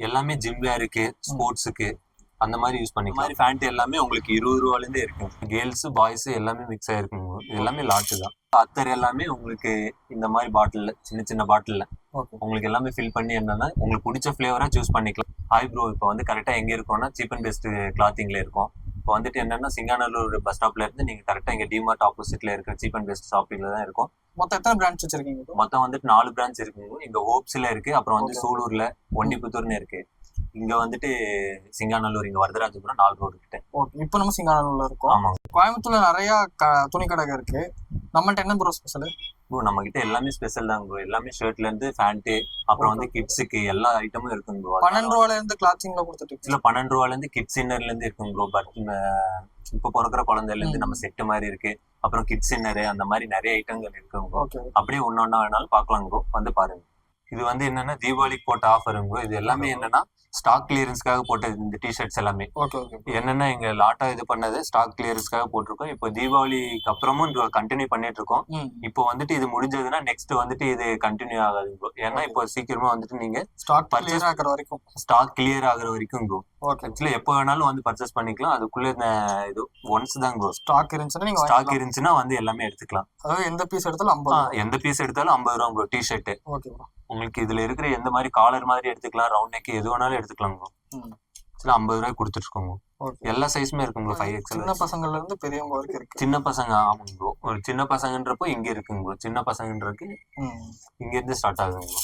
எல்லாமே ஜிம் வேருக்கு, ஸ்போர்ட்ஸுக்கு அந்த மாதிரி யூஸ் பண்ணிக்கலாம். மாதிரி ஃபேண்ட் எல்லாமே உங்களுக்கு 20 ரூபாலேருந்தே இருக்கு. கேர்ள்ஸ் பாய்ஸ் எல்லாமே மிக்ஸ் ஆயிருக்குங்க. இது எல்லாமே லாட்டு தான். அத்தர் எல்லாமே உங்களுக்கு இந்த மாதிரி பாட்டில், சின்ன சின்ன பாட்டில் உங்களுக்கு எல்லாமே ஃபில் பண்ணி என்னன்னா உங்களுக்கு பிடிச்ச ஃபிளேவரா சூஸ் பண்ணிக்கலாம். ஹாய் ப்ரோ, இப்போ வந்து கரெக்டாக எங்கே இருக்கோம்னா சீப் அண்ட் பெஸ்ட் கிளாத்திங்ல இருக்கும். இப்போ வந்துட்டு என்னன்னா சிங்காநல்லூர் பஸ் ஸ்டாப்ல இருந்து நீங்க கரெக்டாக இங்கே டிமார்ட் ஆப்போசிட்ல இருக்கிற சீப் அண்ட் பெஸ்ட் ஷாப்பிங்ல தான் இருக்கும். மொத்தம் எத்தனை பிரான்ச் வச்சிருக்கீங்க? மொத்தம் வந்துட்டு 4 பிரான்ச் இருக்குங்க. இங்க ஹோப்ஸ்ல இருக்கு, அப்புறம் வந்து சூலூர்ல, ஒண்டிபுத்தூர்னு இருக்கு. இங்க வந்துட்டு சிங்காநல்லூர், இங்க வரதராஜபுரம் 4 ரோடு கிட்ட. இப்போ நம்ம சிங்காநல்லூர்ல இருக்கோம். ஆமா, கோயம்புத்தூர்ல நிறைய துணி கடை இருக்கு. நம்மகிட்ட என்ன ப்ரோ ஸ்பெஷல்? ப்ரோ நம்ம கிட்ட எல்லாமே ஸ்பெஷல் தான் ப்ரோ. எல்லாமே ஷர்ட்ல இருந்து ஃபேண்ட், அப்புறம் வந்து கிட்ஸுக்கு எல்லா ஐட்டமும் இருக்குங்க ப்ரோ. 12 ரூபாயில இருந்து கிளாத்திங்ல கொடுத்துட்டு இல்ல 12 ரூபாயில இருந்து கிட்ஸ் இன்னர்ல இருந்து இருக்குங்க ப்ரோ. பட் இப்ப பிறக்கிற குழந்தைல இருந்து நம்ம செட்டு மாதிரி இருக்கு, அப்புறம் கிட்ஸ் இன்னரு, அந்த மாதிரி நிறைய ஐட்டங்கள் இருக்குங்க ப்ரோ. அப்படியே ஒன்னொன்னா வேணாலும் பாக்கலாம் ப்ரோ, வந்து பாருங்க. இது வந்து என்னன்னா தீபாவளிக்கு போட்ட ஆஃபருங்க. இது எல்லாமே என்னன்னா ஸ்டாக் கிளியரன்ஸ்க்காக போட்டது. இந்த டிஷர்ட்ஸ் எல்லாமே என்னன்னா எங்க லாட்டா இது பண்ணது ஸ்டாக் கிளியரன்ஸ்க்காக போட்டிருக்கோம். இப்போ தீபாவளிக்கு அப்புறமும் கண்டினியூ பண்ணிட்டு இருக்கோம். இப்போ வந்துட்டு இது முடிஞ்சதுன்னா நெக்ஸ்ட் வந்துட்டு இது கண்டினியூ ஆகாது ப்ரோ. ஏன்னா இப்போ சீக்கிரமா வந்துட்டு நீங்க ஸ்டாக் கிளியர் ஆகுற வரைக்கும் ப்ரோ ஆக்சுவலி எப்போ வேணாலும் வந்து பர்ச்சேஸ் பண்ணிக்கலாம். அதுக்குள்ள இது ஒன்ஸ் தான் ப்ரோ. ஸ்டாக் இருந்துச்சுன்னா வந்து எல்லாமே எடுத்துக்கலாம். அதாவது எந்த பீஸ் எடுத்தாலும் 50 ரூபா ப்ரோ. டிஷர்ட் உங்களுக்கு இதுல இருக்கிற எந்த மாதிரி காலர் மாதிரி எடுத்துக்கலாம், ரவுண்ட் நெக் எது வேணாலும் எடுத்துக்கலாம் ப்ரோ. 50 ரூபாய் கொடுத்துட்டு இருக்கோங்க. எல்லா சைஸுமே இருக்குங்க ப்ரோ. 5XL சின்ன பசங்கள்ல இருந்து பெரியவங்க வரைக்கும் இருக்கு. சின்ன பசங்க ஆமாங்க ப்ரோ. ஒரு சின்ன பசங்கன்றப்போ இங்க இருக்குங்க ப்ரோ. சின்ன பசங்கன்றதுக்கு இங்க இருந்து ஸ்டார்ட் ஆகுங்க ப்ரோ.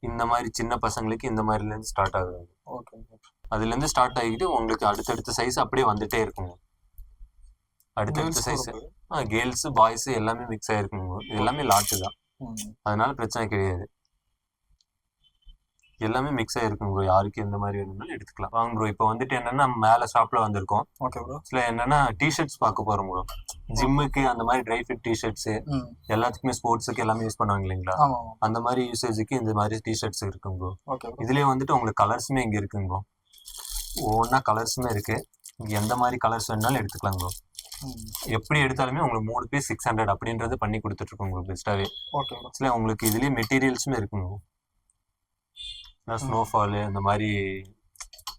இந்த மாதிரி சின்ன பசங்களுக்கு இந்த மாதிரில இருந்து ஸ்டார்ட் ஆகுது. அதுல இருந்து ஸ்டார்ட் ஆகிட்டு உங்களுக்கு அடுத்தடுத்த சைஸ் அப்படியே வந்துட்டே இருக்குங்க. அடுத்தடுத்த சைஸ் கேர்ள்ஸ் பாய்ஸ் எல்லாமே மிக்ஸ் ஆயிருக்குங்க. இது எல்லாமே லாட்டு தான், அதனால பிரச்சனை கிடையாது. எல்லாமே மிக்ஸ் ஆயிருக்கும் ப்ரோ. யாருக்கு எந்த மாதிரி வேணும்னாலும் எடுத்துக்கலாம். வாங்க ப்ரோ. இப்போ வந்துட்டு என்னன்னா மேல ஷாப்ல வந்திருக்கோம். இதுல என்னன்னா டிஷர்ட்ஸ் பார்க்க போறோம் ப்ரோ. ஜிம்முக்கு அந்த மாதிரி ட்ரை ஃபிட் டிஷர்ட்ஸ், எல்லாத்துக்குமே ஸ்போர்ட்ஸுக்கு எல்லாமே யூஸ் பண்ணுவாங்க இல்லைங்களா, அந்த மாதிரி யூசேஜுக்கு இந்த மாதிரி டிஷர்ட்ஸ் இருக்குங்க ப்ரோ. இதுலயே வந்துட்டு உங்களுக்கு கலர்ஸுமே இங்க இருக்குங்க ப்ரோ. ஒவ்வொன்றா கலர்ஸுமே இருக்கு. இங்க எந்த மாதிரி கலர்ஸ் வேணாலும் எடுத்துக்கலாம் ப்ரோ. எப்படி எடுத்தாலுமே உங்களுக்கு 3 பீஸ் 600 அப்படின்றது பண்ணி கொடுத்துட்டு இருக்கோம் ப்ரோ பெஸ்ட்டாவே. உங்களுக்கு இதுலயே மெட்டீரியல்ஸுமே இருக்குங்க ப்ரோ. ஸ்னோஃபாலு, இந்த மாதிரி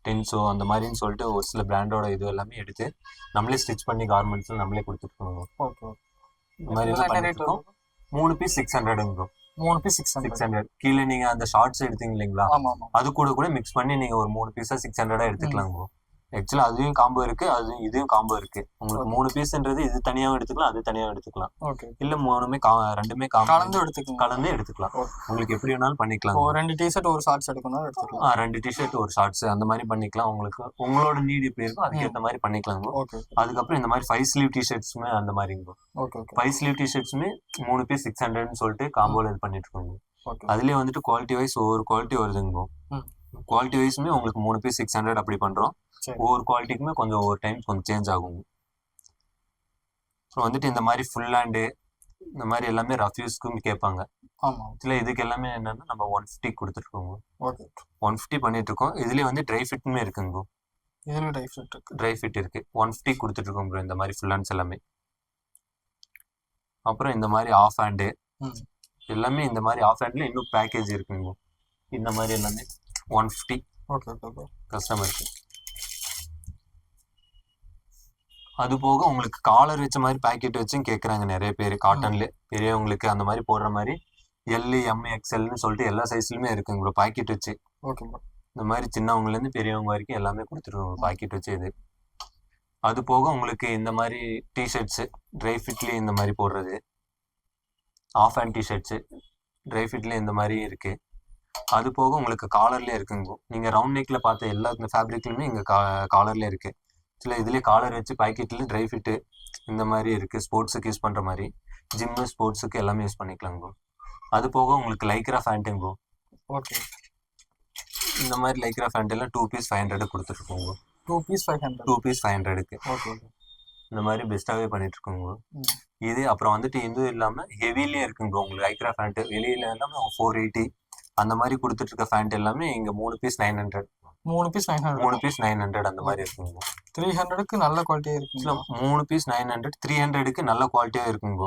டென்ஸோ அந்த மாதிரின்னு சொல்லிட்டு ஒரு சில பிராண்டோட இது எல்லாமே எடுத்து நம்மளே ஸ்டிச் பண்ணி கார்மெண்ட்ஸ்ல நம்மளே கொடுத்துருக்கோம். இந்த மாதிரி எல்லாம் பண்ணிருக்கோம். 3 பீஸ் 600 ப்ரோ. 3 பீஸ் 600. கீழே நீங்க அந்த ஷார்ட்ஸ் எடுத்தீங்க இல்லைங்களா, அது கூட மிக்ஸ் பண்ணி நீங்க ஒரு 3 பீஸா 600 எடுத்துக்கலாம் ப்ரோ. ஆக்சுவலா அதுவும் காம்போ இருக்கு, இதுவும் காம்போ இருக்கு. உங்களுக்கு 3 பீஸ்ன்றது இது தனியாவும் எடுத்துக்கலாம், அது தனியாவும் எடுத்துக்கலாம். இல்ல ரெண்டுமே கலந்து எடுத்துக்கலாம். உங்களுக்கு எப்படி வேணாலும் பண்ணிக்கலாம். 2 டிஷர்ட் ஒரு ஷார்ட்ஸ் எடுக்கணும் எடுத்துக்கலாம். 2 டிஷர்ட் ஒரு ஷார்ட்ஸ் அந்த மாதிரி பண்ணிக்கலாம். உங்களுக்கு உங்களோட நீட் எப்படி இருக்கோ அதுக்கேற்ற மாதிரி பண்ணிக்கலாம். அதுக்கப்புறம் இந்த மாதிரி 5 ஸ்லீவ் டிஷர்ட்ஸுமே அந்த மாதிரி 5 ஸ்லீவ் டிஷர்ட்ஸுமே 3 பீஸ் 600ன்னு சொல்லிட்டு காம்போல இது பண்ணிட்டு இருக்கோங்க. அதுலயே வந்துட்டு குவாலிட்டி வைஸ் ஒவ்வொரு குவாலிட்டி வருதுங்க. குவாலிட்டி வைஸுமே உங்களுக்கு 3 பீஸ் 600 அப்படி பண்றோம். ஒவ்வொரு குவாலிட்டிக்குமே கொஞ்சம் ஒவ்வொரு டைம் கொஞ்சம் சேஞ்ச் ஆகும். அப்புறம் வந்துட்டு இந்த மாதிரி ஃபுல் ஹேண்டு இந்த மாதிரி எல்லாமே ரஃப் யூஸ்க்கும் கேட்பாங்க. இதுல இதுக்கு எல்லாமே என்னன்னா நம்ம 150 கொடுத்துருக்கோங்க. 150 பண்ணிட்டு இருக்கோம். இதுலயே வந்து ட்ரை ஃபிட்டுமே இருக்குங்க. ட்ரை ஃபிட் இருக்கு 150 கொடுத்துட்டு இருக்கோம் ப்ரோ. இந்த மாதிரி ஃபுல் ஹேண்ட்ஸ் எல்லாமே. அப்புறம் இந்த மாதிரி ஆஃப் ஹேண்டு எல்லாமே, இந்த மாதிரி ஆஃப் ஹேண்ட்ல இன்னும் பேக்கேஜ் இருக்குங்க. இந்த மாதிரி எல்லாமே 150 கஸ்டமருக்கு. அது போக உங்களுக்கு காலர் வச்ச மாதிரி பேக்கெட் வச்சும் கேட்குறாங்க நிறைய பேர். காட்டன்ல பெரியவங்களுக்கு அந்த மாதிரி போடுற மாதிரி எல், எம், XLன்னு சொல்லிட்டு எல்லா சைஸ்லுமே இருக்குங்க ப்ரோ பாக்கெட் வச்சு. இந்த மாதிரி சின்னவங்கல இருந்து பெரியவங்க வரைக்கும் எல்லாமே கொடுத்துருவோம் பாக்கெட் வச்சு. இது அது போக உங்களுக்கு இந்த மாதிரி டிஷர்ட்ஸ் ட்ரை ஃபிட்லயே இந்த மாதிரி போடுறது, ஆஃப் ஹேண்ட் டிஷர்ட்ஸ் ட்ரை ஃபிட்லயே இந்த மாதிரி இருக்கு. அது போக உங்களுக்கு காலர்லயே இருக்குங்க. நீங்க ரவுண்ட் நெக்ல பார்த்த எல்லா ஃபேப்ரிக்லுமே இங்க காலர்ல இருக்கு. இதுலயே காலர் வச்சு பாக்கெட்ல ட்ரை ஃபிட் இந்த மாதிரி இருக்கு. ஸ்போர்ட்ஸுக்கு யூஸ் பண்ற மாதிரி, ஜிம்மு ஸ்போர்ட்ஸுக்கு எல்லாமே யூஸ் பண்ணிக்கலாம் ப்ரோ. அது போக உங்களுக்கு லைக்ரா ஃபேண்ட்டுங்க ப்ரோ. இந்த மாதிரி லைக்ரா ஃபேண்ட் எல்லாம் 2 பீஸ் 500 கொடுத்துருக்கோம் ப்ரோ. 2 பீஸ் 500க்கு இந்த மாதிரி பெஸ்ட்டாவே பண்ணிட்டு இருக்கோம் ப்ரோ. இது அப்புறம் வந்துட்டு இதுவும் இல்லாம ஹெவிலேயே இருக்குங்க ப்ரோ. உங்களுக்கு லைக்ரா ஃபேண்ட் வெளியில எல்லாமே 480 அந்த மாதிரி கொடுத்துட்டு இருக்க ஃபேண்ட் எல்லாமே இங்க 3 பீஸ் 900. 3 பீஸ் 900 அந்த மாதிரி இருக்குங்க. 300க்கு நல்ல குவாலிட்டியா இருக்குங்க. 3 பீஸ் 900, 300க்கு நல்ல குவாலிட்டியா இருக்குங்க.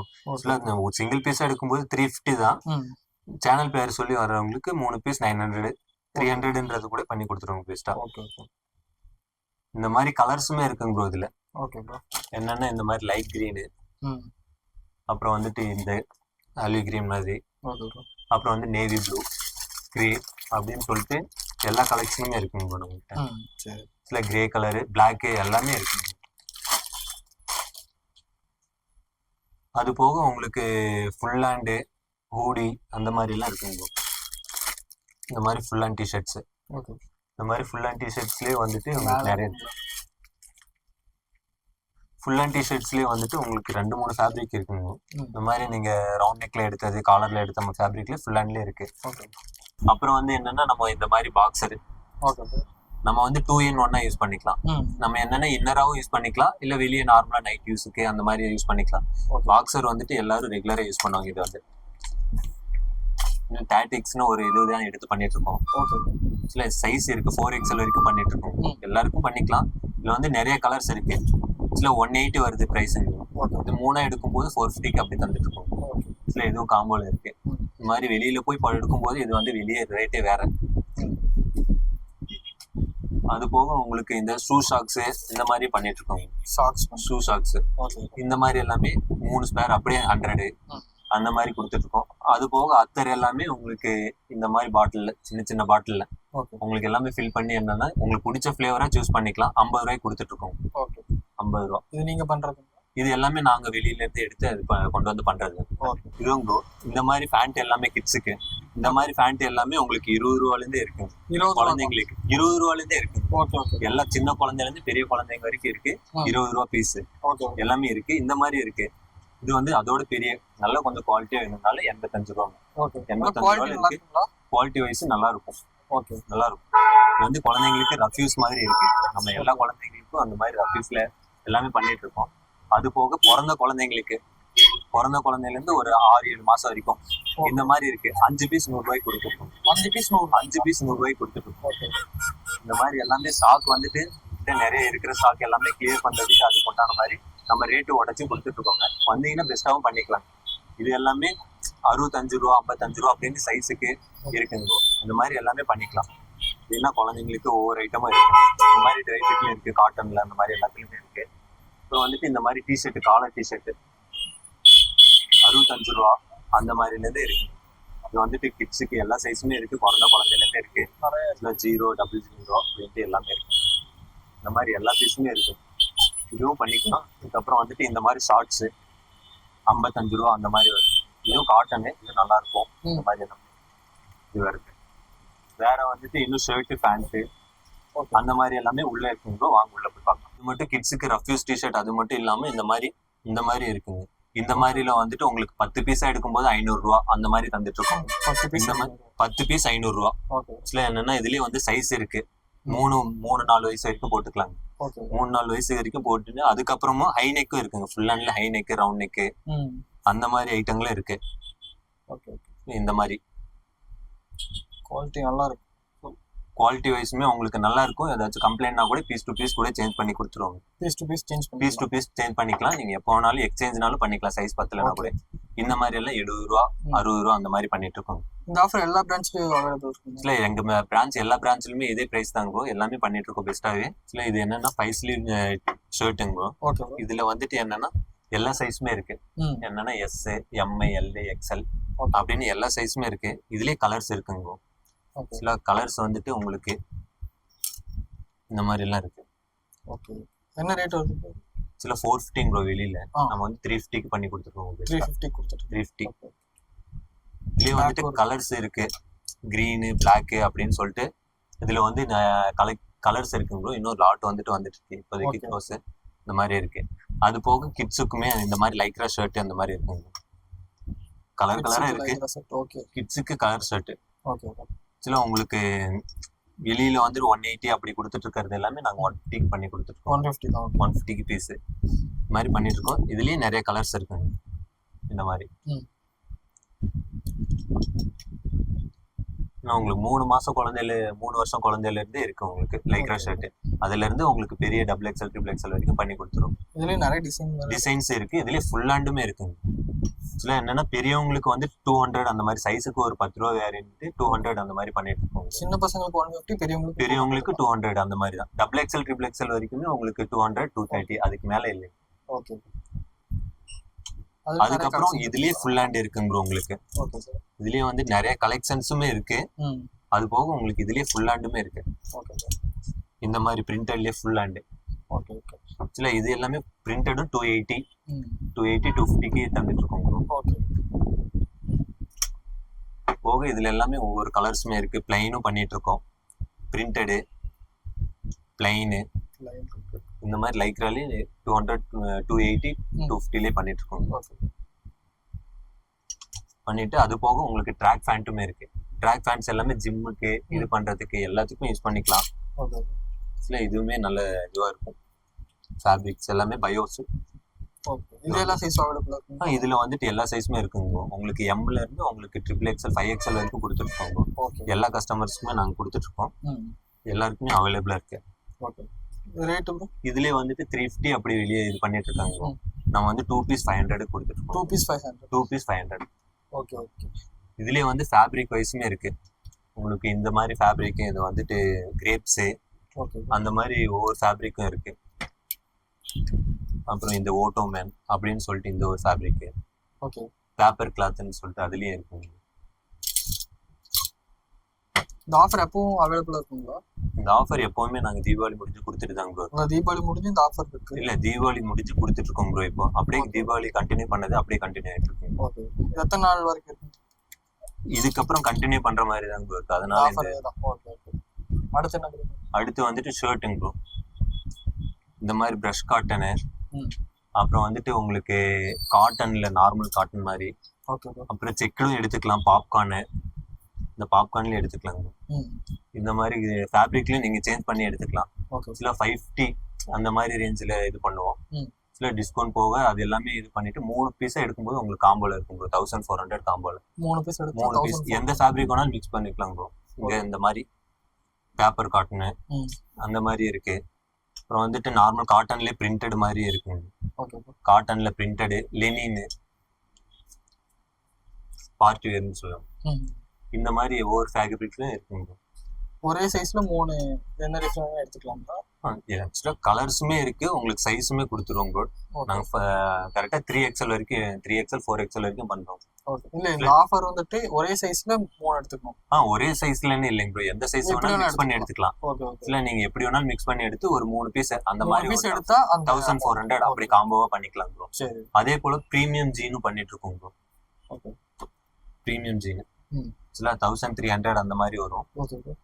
சிங்கிள் பீஸா எடுக்கும்போது 350 தான். சேனல் பேர் சொல்லி வர்றவங்களுக்கு 3 பீஸ் 900 300ன்றது கூட பண்ணி கொடுத்துருவோம் பெஸ்டா. Okay okay. இந்த மாதிரி கலர்ஸுமே இருக்குங்க ப்ரோ இதுல. Okay bro. என்னன்னா இந்த மாதிரி லைட் கிரீனு, ம். அப்புறம் வந்துட்டு இந்த ஆலிவ் கிரீன் மாதிரி, ஓகே ப்ரோ. அப்புறம் வந்து நேவி ப்ளூ, கிரே அப்படின்னு சொல்லிட்டு எல்லா கலெக்ஷனுமே இருக்குங்க ப்ரோ நம்மகிட்ட. சரி. சில கிரே கலரு, பிளாக்கு எல்லாமே இருக்குங்க. அது போக உங்களுக்கு ஃபுல் ஹேண்டு, ஹூடி அந்த மாதிரி எல்லாம் இருக்குங்க ப்ரோ. இந்த மாதிரி ஃபுல் ஹேண்ட் டிஷர்ட்ஸ், ஓகே. இந்த மாதிரி ஃபுல் ஹேண்ட் டிஷர்ட்ஸ்லேயே வந்துட்டு உங்களுக்கு நிறைய ஃபுல் ஹேண்ட் டிஷர்ட்ஸ்லேயே வந்துட்டு உங்களுக்கு 2-3 ஃபேப்ரிக் இருக்குங்க. இந்த மாதிரி நீங்க ரவுண்ட் நெக்ல எடுத்தது, காலர்ல எடுத்த ஃபேப்ரிக்ல ஃபுல் ஹேண்ட்லேயே இருக்கு. ஓகே. அப்புறம் வந்து என்னன்னா நம்ம இந்த மாதிரி பாக்ஸரு ஓகே. நம்ம வந்து 2-in-1 யூஸ் பண்ணிக்கலாம். நம்ம என்னன்னா இன்னராவும் யூஸ் பண்ணிக்கலாம், இல்ல வெளியே நார்மலா நைட் யூஸுக்கு அந்த மாதிரி யூஸ் பண்ணிக்கலாம். பாக்ஸர் வந்துட்டு எல்லாரும் ரெகுலரா யூஸ் பண்ணுவாங்க. இது வந்து டாட்டிக்ஸ்னு ஒரு இதுதான் எடுத்து பண்ணிட்டு இருக்கோம். சில சைஸ் இருக்கு, 4XL வரைக்கும் பண்ணிட்டு இருக்கோம். எல்லாருக்கும் பண்ணிக்கலாம். இதுல வந்து நிறைய கலர்ஸ் இருக்கு. சில 180 வருது பிரைஸ். இது 3 எடுக்கும்போது 450க்கு அப்படி தந்துட்டு இருக்கோம். சில இதுவும் காம்போல இருக்கு. இந்த மாதிரி வெளியில போய் எடுக்கும்போது இது வந்து வெளியே ரேட்டே வேற. அது போக உங்களுக்கு இந்த ஷூ ஷாக்ஸ் இந்த மாதிரி பண்ணிட்டு இருக்கோம். ஷூ ஷாக்ஸ் இந்த மாதிரி எல்லாமே 3 ஸ்பேர் அப்படியே 100 அந்த மாதிரி கொடுத்துட்டு இருக்கோம். அது போக அத்தர் எல்லாமே உங்களுக்கு இந்த மாதிரி பாட்டில், சின்ன சின்ன பாட்டில்ல உங்களுக்கு எல்லாமே ஃபில் பண்ணி என்னன்னா உங்களுக்கு பிடிச்ச ஃபிளேவரா சூஸ் பண்ணிக்கலாம். 50 ரூபாய்க்கு கொடுத்துட்டு இருக்கோம். 50 ரூபா. இது நீங்க பண்றது? இது எல்லாமே நாங்க வெளியில இருந்து எடுத்து அது கொண்டு வந்து பண்றது. இதுவும் ப்ரோ இந்த மாதிரி ஃபேண்ட் எல்லாமே கிட்ஸுக்கு, இந்த மாதிரி ஃபேண்ட் எல்லாமே உங்களுக்கு 20 ரூபால இருந்தே இருக்கு. குழந்தைங்களுக்கு 20 ரூபால இருந்தே இருக்கு. எல்லா சின்ன குழந்தைல இருந்து பெரிய குழந்தைங்க வரைக்கும் இருக்கு. 20 ரூபா பீஸ் எல்லாமே இருக்கு. இந்த மாதிரி இருக்கு. இது வந்து அதோட பெரிய நல்ல கொஞ்சம் குவாலிட்டியா வேணும்னால 85 ரூபா. 85 ரூபால இருக்கு. குவாலிட்டி வைஸ் நல்லா இருக்கும். நல்லா இருக்கும். இது வந்து குழந்தைங்களுக்கு ரஃப்யூஸ் மாதிரி இருக்கு. நம்ம எல்லா குழந்தைங்களுக்கும் அந்த மாதிரி ரஃப்யூஸ்ல எல்லாமே பண்ணிட்டு இருக்கோம். அது போக பிறந்த குழந்தைல இருந்து ஒரு 6-7 மாசம் வரைக்கும் இந்த மாதிரி இருக்கு. 5 பீஸ் 100 ரூபாய்க்கு கொடுத்துருக்கோம். 5 பீஸ் 100 ரூபாய்க்கு கொடுத்துருக்கோம். இந்த மாதிரி எல்லாமே ஸ்டாக் வந்துட்டு நிறைய இருக்கிற ஸ்டாக் எல்லாமே கிளியர் பண்றதுக்கு அது கொண்டான மாதிரி நம்ம ரேட்டு உடச்சி கொடுத்துட்டு இருக்கோங்க. வந்தீங்கன்னா பெஸ்ட்டாவும் பண்ணிக்கலாம். இது எல்லாமே 65 ரூபா 55 ரூபா அப்படின்னு சைஸுக்கு இருக்குங்க. இந்த மாதிரி எல்லாமே பண்ணிக்கலாம். இதுனா குழந்தைங்களுக்கு ஒவ்வொரு ஐட்டமும் இருக்கு. இந்த மாதிரி ட்ரை ஃபிட்ல இருக்கு, காட்டன்ல அந்த மாதிரி எல்லாத்துலயுமே இருக்கு. இப்போ வந்துட்டு இந்த மாதிரி டிஷர்ட், காலர் டிஷர்ட் 65 ரூபா அந்த மாதிரில இருந்து இருக்கு. இது வந்துட்டு கிட்ஸுக்கு எல்லா சைஸுமே இருக்கு. பிறந்த குழந்தைல இருந்து இருக்கு. 0, 00 அப்படின்ட்டு எல்லாமே இருக்கு. இந்த மாதிரி எல்லா சைஸுமே இருக்கு. இதுவும் பண்ணிக்கலாம். இதுக்கப்புறம் வந்துட்டு இந்த மாதிரி ஷார்ட்ஸ் 55 ரூபா அந்த மாதிரி வரும். இதுவும் காட்டனு, இது நல்லா இருக்கும். இந்த மாதிரி இது இருக்கு. வேற வந்துட்டு இன்னும் ஷர்ட், பேண்ட் அந்த மாதிரி எல்லாமே உள்ள இருக்குங்க. வாங்க உள்ள போய் பார்க்கலாம். இது மட்டும் கிட்ஸுக்கு ரஃப்யூஸ் டிஷர்ட் அது மட்டும் இல்லாம இந்த மாதிரி இருக்குங்க. இந்த மாதிரில வந்துட்டு உங்களுக்கு 10 பீஸா எடுக்கும்போது 500 ரூபா அந்த மாதிரி தந்துட்டு இருக்கோம். 10 பீஸ் 500 ரூபா. சில என்னன்னா இதுலயே வந்து சைஸ் இருக்கு. 3-4 வயசு வரைக்கும் போட்டுக்கலாங்க. 3-4 வயசு வரைக்கும் போட்டுட்டு அதுக்கப்புறமும் ஹை நெக்கும் இருக்குங்க. ஃபுல் ஹேண்ட்ல ஹை நெக், ரவுண்ட் நெக் அந்த மாதிரி ஐட்டங்களும் இருக்கு. இந்த மாதிரி குவாலிட்டி நல்லா இருக்கு. குவாலிட்டி வைஸுமே உங்களுக்கு நல்லா இருக்கும். ஏதாச்சும் கம்ப்ளைண்ட்னா கூட பீஸ் டு பீஸ் கூட சேஞ்ச் பண்ணி கொடுத்துருவாங்க. பீஸ் டு பீஸ் சேஞ்ச் பண்ணிக்கலாம். நீங்க எப்போ வேணாலும் எக்ஸ்சேஞ்ச்னாலும் பண்ணிக்கலாம். சைஸ் பத்தலனா கூட. இந்த மாதிரி எல்லாம் 70 ரூபா 60 ரூபா அந்த மாதிரி பண்ணிட்டு இருக்கோம். இந்த ஆஃபர் எல்லா பிரான்ச்லயும் அவைலபிள் இருக்கு. இல்ல எங்க பிரான்ச் எல்லா பிரான்ச்லயுமே இதே பிரைஸ் தாங்க ப்ரோ. எல்லாமே பண்ணிட்டு இருக்கோம் பெஸ்ட்டாவே. இல்ல இது என்னன்னா 5 ஸ்லீவ் ஷர்ட்டுங்க ப்ரோ. இதுல வந்துட்டு என்னன்னா எல்லா சைஸுமே இருக்கு. என்னன்னா S, M, L, XL அப்படின்னு எல்லா சைஸுமே இருக்கு. இதுலயே கலர்ஸ் இருக்குங்க ப்ரோ. சில கலர்ஸ் வந்துட்டு உங்களுக்கு இந்த மாதிரி எல்லாம் இருக்கு. என்ன ரேட் வருது? சில 450 ப்ரோ. வெளியில நம்ம வந்து 350க்கு பண்ணி கொடுத்துருக்கோம். 350. இதுலயே வந்துட்டு கலர்ஸ் இருக்கு. கிரீனு, பிளாக் அப்படின்னு சொல்லிட்டு இதுல வந்து கலர்ஸ் இருக்குங்க ப்ரோ. இன்னொரு லாட் வந்துட்டு இருக்கு இப்போதைக்கு க்ளோஸ். இந்த மாதிரி இருக்கு. அது போக கிட்ஸுக்குமே இந்த மாதிரி லைக்ரா ஷர்ட் அந்த மாதிரி இருக்குங்க. கலரா இருக்கு. கிட்ஸுக்கு கலர் ஷர்ட். சில உங்களுக்கு வெளியில வந்து 180 அப்படி கொடுத்துட்டு இருக்கிறது எல்லாமே நாங்க 150க்கு பண்ணி கொடுத்துருக்கோம். 150க்கு பீஸ் இந்த மாதிரி பண்ணிட்டு இருக்கோம். இதுலயே நிறைய கலர்ஸ் இருக்குங்க. இந்த மாதிரி உங்களுக்கு 3 வருஷம் குழந்தையில இருந்து இருக்கு உங்களுக்கு லைக்ரா ஷர்ட். அதுல இருந்து உங்களுக்கு பெரிய XXL, XXL வரைக்கும் பண்ணி கொடுத்துரும். இதுலயே நிறைய டிசைன்ஸ் இருக்கு. இதுலயே ஃபுல் ஹேண்டுமே இருக்குங்க. ஆக்சுவலா என்னன்னா பெரியவங்களுக்கு வந்து 200 அந்த மாதிரி சைஸுக்கு ஒரு 10 ரூபா வேறிட்டு 200 அந்த மாதிரி பண்ணிட்டு இருக்கோம். சின்ன பசங்களுக்கு 150, பெரியவங்களுக்கு 200 அந்த மாதிரி தான். டபுள் எக்ஸ்எல் ட்ரிபிள் எக்ஸ்எல் வரைக்குமே உங்களுக்கு 200 230 அதுக்கு மேல இல்லை. ஓகே. அதுக்கப்புறம் இதுலயே ஃபுல் ஹேண்ட் இருக்குங்க ப்ரோ உங்களுக்கு. Okay sir. இதுலயே வந்து நிறைய கலெக்ஷன்ஸுமே இருக்கு. அது போக உங்களுக்கு இதுலயே ஃபுல் ஹேண்டுமே இருக்கு. Okay sir. இந்த மாதிரி பிரிண்டட்லயே ஃபுல் ஹேண்ட். Okay okay. ஆக்சுவலா இது எல்லாமே பிரிண்டடும் 280 250க்கு தந்துட்டு இருக்கோம் ப்ரோ. ஓகே. போக இதுல எல்லாமே ஒவ்வொரு கலர்ஸுமே இருக்கு. பிளைனும் பண்ணிட்டு இருக்கோம், பிரிண்டடு, பிளைனு, இந்த மாதிரி லைக்ராலே 200 280 250லே பண்ணிட்டு இருக்கோம். பண்ணிட்டு அது போக உங்களுக்கு ட்ராக் ஃபேண்ட்டுமே இருக்கு. ட்ராக் ஃபேண்ட்ஸ் எல்லாமே ஜிம்முக்கு இது பண்றதுக்கு எல்லாத்துக்கும் யூஸ் பண்ணிக்கலாம். இதுவுமே நல்ல இதுவா இருக்கும். ஃபேப்ரிக்ஸ் எல்லாமே பயோஸ். இதுல வந்துட்டு எல்லா சைஸுமே இருக்குங்க. உங்களுக்கு எம்ல இருந்து உங்களுக்கு ட்ரிபிள் எக்ஸ்எல் 5XL வரைக்கும் கொடுத்துருக்கோம். எல்லா கஸ்டமர்ஸ்க்குமே நாங்க கொடுத்துட்டு இருக்கோம். எல்லாருக்குமே அவைலபிளா இருக்கு. இதுலயே வந்துட்டு 350 அப்படி வெளியே இது பண்ணிட்டு இருக்காங்க. நம்ம வந்து 2 பீஸ் 500 கொடுத்துட்டு இருக்கோம். 2 பீஸ் 500. Okay okay. இதுலயே வந்து ஃபேப்ரிக் வைஸுமே இருக்கு. உங்களுக்கு இந்த மாதிரி ஃபேப்ரிக், இது வந்துட்டு கிரேப்ஸ் அந்த மாதிரி ஒவ்வொரு ஃபேப்ரிக்கும் இருக்கு. அப்புறம் இந்த ஓட்டோமேன் அப்படின்னு சொல்லிட்டு இந்த ஒரு ஃபேப்ரிக், ஓகே, பேப்பர் கிளாத்னு சொல்லிட்டு அதுலயே இருக்கு. இந்த ஆஃபர் எப்பவும் அவைலபிளா இருக்குங்களா? இந்த ஆஃபர் எப்பவுமே நாங்க தீபாவளி முடிஞ்சு கொடுத்துட்டு தாங்க ப்ரோ. தீபாவளி முடிஞ்சு இந்த ஆஃபர் இருக்கு? இல்ல, தீபாவளி முடிஞ்சு கொடுத்துட்டு இருக்கோம் ப்ரோ. இப்போ அப்படியே தீபாவளி கண்டினியூ பண்ணது அப்படியே கண்டினியூ ஆயிட்டு இருக்கு. ஓகே. எத்தனை நாள் வரைக்கும் இருக்கு? இதுக்கப்புறம் கண்டினியூ பண்ற மாதிரி தான் ப்ரோ இருக்கு. அதனால ஓகே ஓகே. அடுத்து என்ன? அடுத்து வந்துட்டு ஷர்ட்டுங்க ப்ரோ. இந்த மாதிரி பிரஷ் காட்டனு, அப்புறம் வந்துட்டு உங்களுக்கு காட்டன்ல நார்மல் காட்டன் மாதிரி, அப்புறம் செக்கிலும் எடுத்துக்கலாம். பாப்கார்னு, இந்த பாப்கார்ன்ல எடுத்துக்கலாங்க. இந்த மாதிரி ஃபேப்ரிக்லயும் நீங்க சேஞ்ச் பண்ணி எடுத்துக்கலாம். சில 550 அந்த மாதிரி ரேஞ்சில் இது பண்ணுவோம். சில டிஸ்கவுண்ட் போக அது எல்லாமே இது பண்ணிட்டு 3 பீஸா எடுக்கும்போது உங்களுக்கு காம்போல இருக்கும் ப்ரோ. 1400 காம்போல 3 பீஸ் எந்த ஃபேப்ரிக் வேணாலும் மிக்ஸ் பண்ணிக்கலாம் ப்ரோ. இங்க இந்த மாதிரி பேப்பர் காட்டனு அந்த மாதிரி இருக்கு. அப்புறம் வந்துட்டு நார்மல் காட்டன்ல பிரிண்டட் மாதிரி இருக்குங்க. காட்டன்ல பிரிண்டடு, லெனின், பார்ட்டி வேர்னு சொல்லுவாங்க. இந்த மாதிரி ஒவ்வொரு ஃபேப்ரிக்லயும் இருக்குங்க. ஒரே சைஸ்ல 3 என்ன டிஃபரெண்ட் எடுத்துக்கலாம். ஆக்சுவலா கலர்ஸுமே இருக்கு, உங்களுக்கு சைஸுமே கொடுத்துருவோம் ப்ரோ. நாங்க கரெக்டா 3XL வரைக்கும் 3XL 4XL வரைக்கும் பண்றோம். இல்ல, இந்த ஆஃபர் வந்துட்டு ஒரே சைஸ்ல 3 எடுத்துக்கணும். ஒரே சைஸ்லன்னு இல்லைங்க ப்ரோ. எந்த சைஸ் வேணாலும் மிக்ஸ் பண்ணி எடுத்துக்கலாம். இல்ல, நீங்க எப்படி வேணாலும் மிக்ஸ் பண்ணி எடுத்து ஒரு 3 பீஸ் அந்த மாதிரி பீஸ் எடுத்தா 1400 அப்படி காம்போவா பண்ணிக்கலாம் ப்ரோ. அதே போல பிரீமியம் ஜீனும் பண்ணிட்டு இருக்கோம் ப்ரோ. பிரீமியம் ஜீன் சில 1300 அந்த மாதிரி வரும்.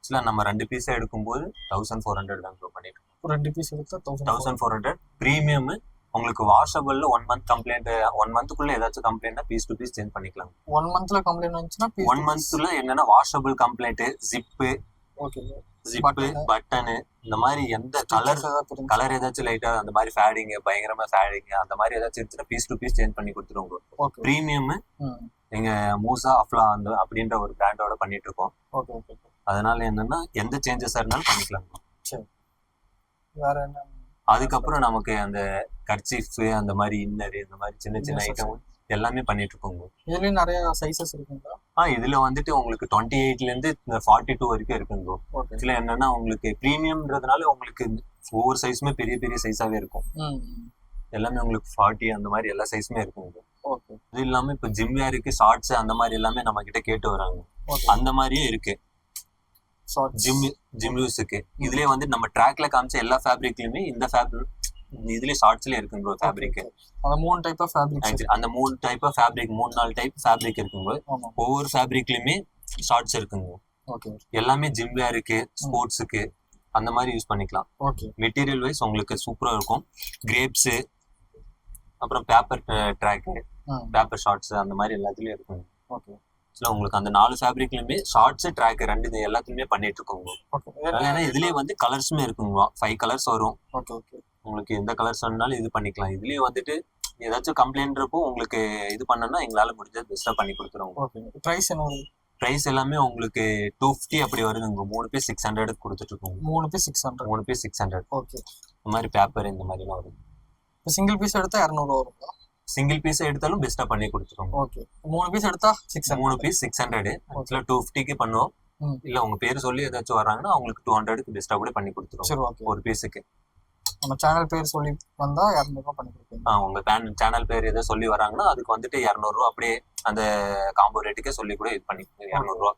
சில நம்ம 2 பீஸ் எடுக்கும்போது 1400 தான் ப்ரோ பண்ணிட்டு இருக்கோம். 2 பீஸ் எடுத்தா 1400. பிரீமியம் உங்களுக்கு வாஷபிள்ல 1 மந்த் கம்ப்ளைண்ட், 1 மந்த்க்குள்ள ஏதாச்சும் கம்ப்ளைண்ட்னா பீஸ் டு பீஸ் சேஞ்ச் பண்ணிக்கலாம். 1 மந்த்ல கம்ப்ளைண்ட் வந்துச்சுனா 1 மந்த்ல என்னன்னா வாஷபிள் கம்ப்ளைண்ட், ஜிப்பு, பட்டனு, இந்த மாதிரி எந்த கலர் ஏதாச்சும் லைட்டா அந்த மாதிரி ஃபேடிங், பயங்கரமா ஃபேடிங் அந்த மாதிரி ஏதாச்சும் இருந்துச்சுன்னா பீஸ் டு பீஸ் சேஞ்ச் பண்ணி கொடுத்துருவோம். பிரீமியம் எங்க மூசா அஃப்லா அந்த அப்படின்ற ஒரு பிராண்டோட பண்ணிட்டு இருக்கோம். அதனால என்னன்னா எந்த சேஞ்சஸா இருந்தாலும் பண்ணிக்கலாம். வேற என்ன? அதுக்கப்புறம் நமக்கு அந்த கர்ச்சீஃப், அந்த மாதிரி இன்னர், இந்த மாதிரி சின்ன சின்ன ஐட்டம் எல்லாமே பண்ணிட்டு இருக்கோங்க. இதுல நிறைய சைஸஸ் இருக்குங்களா? இதுல வந்துட்டு உங்களுக்கு 28ல இருந்து 42 வரைக்கும் இருக்குங்க. இதுல என்னன்னா உங்களுக்கு பிரீமியம்ன்றதுனால உங்களுக்கு ஒவ்வொரு சைஸுமே பெரிய பெரிய சைஸாவே இருக்கும். எல்லாமே உங்களுக்கு 40 அந்த மாதிரி எல்லா சைஸுமே இருக்குங்க. இது இல்லாம இப்ப ஜிம் வேருக்கு ஷார்ட்ஸ் அந்த மாதிரி எல்லாமே நம்ம கிட்ட கேட்டு வராங்க. அந்த மாதிரியே இருக்கு ஜிம் யூஸுக்கு. இதுலயே வந்து நம்ம ட்ராக்ல காமிச்ச எல்லா ஃபேப்ரிக்லயுமே இந்த ஃபேப்ரிக் இதுலயே ஷார்ட்ஸ்ல இருக்குங்க ப்ரோ. ஃபேப்ரிக் அந்த 3 டைப் ஆஃப் ஃபேப்ரிக், அந்த 3 type of fabric 3-4 type fabric இருக்குங்க. ஒவ்வொரு ஃபேப்ரிக்லயுமே ஷார்ட்ஸ் இருக்குங்க. எல்லாமே ஜிம் வேருக்கு, ஸ்போர்ட்ஸுக்கு அந்த மாதிரி யூஸ் பண்ணிக்கலாம். மெட்டீரியல் வைஸ் உங்களுக்கு சூப்பரா இருக்கும். கிரேப்ஸ், அப்புறம் பேப்பர் ட்ராக், பேப்பர் ஷார்ட்ஸ் அந்த மாதிரி எல்லாத்துலயும் இருக்குங்க. உங்களுக்கு அந்த 4 ஃபேப்ரிக்லயுமே ஷார்ட்ஸ், ட்ராக் 2 எல்லாத்துலயுமே பண்ணிட்டு இருக்கோங்க. ஏன்னா இதுலயே வந்து கலர்ஸுமே இருக்குங்க. 5 கலர்ஸ் வரும். உங்களுக்கு எந்த கலர்ஸ் வேணாலும் இது பண்ணிக்கலாம். இதுலயே வந்துட்டு ஏதாச்சும் கம்ப்ளைண்ட்றப்போ உங்களுக்கு இது பண்ணனா எங்களால முடிஞ்சது பெஸ்டா பண்ணி கொடுத்துருவோம். பிரைஸ் எல்லாமே உங்களுக்கு 250 அப்படி வருதுங்க. 3 பீஸ் 600 கொடுத்துட்டு இருக்கோம். 3 பீஸ் 600. 3 பீஸ் 600. இந்த மாதிரி பேப்பர் இந்த மாதிரிலாம் வருது. சிங்கிள் பீஸ் எடுத்தா 200 வரும். சிங்கிள் பீஸ் எடுத்தாலும் பெஸ்டா பண்ணி கொடுத்துருவோம். ஓகே 3 பீஸ் எடுத்தா 600. 3 பீஸ் 600. ஆக்சுவலா 250க்கு பண்ணுவோம். இல்ல உங்க பேர் சொல்லி ஏதாச்சும் வர்றாங்கன்னா அவங்களுக்கு 200க்கு பெஸ்டா கூட பண்ணி கொடுத்துருவோம். சரி ஓகே. ஒரு பீஸுக்கு நம்ம சேனல் பேர் சொல்லி வந்தா 200 ரூபாய் பண்ணி கொடுப்பீங்க. உங்க சேனல் பேர் ஏதோ சொல்லி வராங்கன்னா அதுக்கு வந்துட்டு 200 ரூபா அப்படியே அந்த காம்போ ரேட்டுக்கே சொல்லி கூட இது பண்ணி 200 ரூபா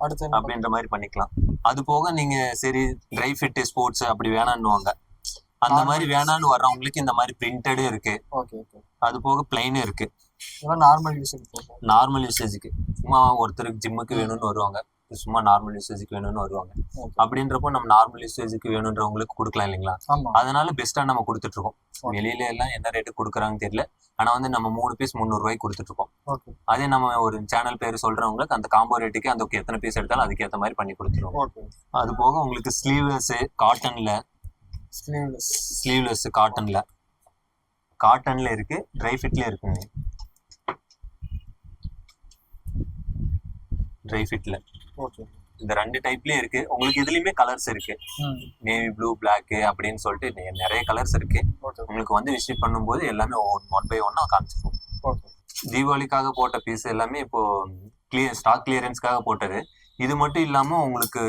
அடுத்து அப்படின்ற மாதிரி பண்ணிக்கலாம். அது போக நீங்க சரி ட்ரை ஃபிட் ஸ்போர்ட்ஸ் அப்படி வேணான்னுவாங்க. அந்த மாதிரி வேணான்னு வர்றவங்களுக்கு இந்த மாதிரி பிரிண்டடு இருக்கு. Okay okay. அது போக பிளைனும் இருக்கு. இதெல்லாம் நார்மல் யூசேஜ் போகும். நார்மல் யூசேஜுக்கு சும்மா ஒருத்தருக்கு ஜிம்முக்கு வேணும்னு வருவாங்க, சும்மா நார்மல் யூசேஜுக்கு வேணும்னு வருவாங்க. அப்படின்றப்போ நம்ம நார்மல் யூசேஜுக்கு வேணுன்றவங்களுக்கு கொடுக்கலாம் இல்லைங்களா? அதனால பெஸ்டா நம்ம கொடுத்துட்டு இருக்கோம். வெளியில எல்லாம் என்ன ரேட்டு கொடுக்குறாங்கன்னு தெரியல. ஆனா வந்து நம்ம 3 பீஸ் 300 ரூபாய்க்கு கொடுத்துட்டு இருக்கோம். அதே நம்ம ஒரு சேனல் பேர் சொல்றவங்களுக்கு அந்த காம்போ ரேட்டுக்கு அந்த எத்தனை பீஸ் எடுத்தாலும் அதுக்கு ஏற்ற மாதிரி பண்ணி கொடுத்துருவோம். அது போக உங்களுக்கு ஸ்லீவ்லெஸ் காட்டன்ல, ஸ்லீவ்லெஸ் காட்டன்ல இருக்கு, ட்ரை ஃபிட்ல இருக்குங்க. ட்ரை ஃபிட்ல இந்த 2 டைப்லயே இருக்கு. உங்களுக்கு இதுலயுமே கலர்ஸ் இருக்கு. நேவி ப்ளூ, பிளாக் அப்படின்னு சொல்லிட்டு நிறைய கலர்ஸ் இருக்கு. உங்களுக்கு வந்து விசிட் பண்ணும்போது எல்லாமே 1 by 1 காமிச்சிருக்கோம். தீபாவளிக்காக போட்ட பீஸ் எல்லாமே இப்போ ஸ்டாக் கிளியரன்ஸ்க்காக போட்டது. இது மட்டும் இல்லாம உங்களுக்கு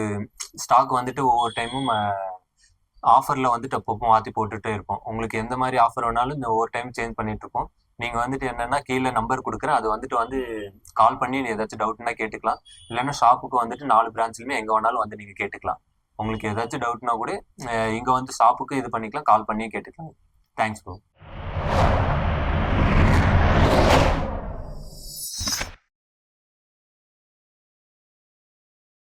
ஸ்டாக் வந்துட்டு ஒவ்வொரு டைமும் ஆஃபர்ல வந்துட்டு அப்பப்போ மாத்தி போட்டுட்டே இருப்போம். உங்களுக்கு எந்த மாதிரி ஆஃபர் வேணாலும் இந்த ஒவ்வொரு டைம் சேஞ்ச் பண்ணிட்டு இருப்போம். நீங்க வந்துட்டு என்னன்னா கீழே நம்பர் கொடுக்குறேன், அது வந்துட்டு கால் பண்ணி ஏதாச்சும் டவுட்னா கேட்டுக்கலாம். இல்லைன்னா ஷாப்புக்கு வந்துட்டு 4 பிரான்ச்லயுமே எங்க வேணாலும் வந்து நீங்க கேட்டுக்கலாம். உங்களுக்கு ஏதாச்சும் டவுட்னா கூட இங்க வந்து ஷாப்புக்கு இது பண்ணிக்கலாம், கால் பண்ணி கேட்டுக்கலாம். Thanks bro.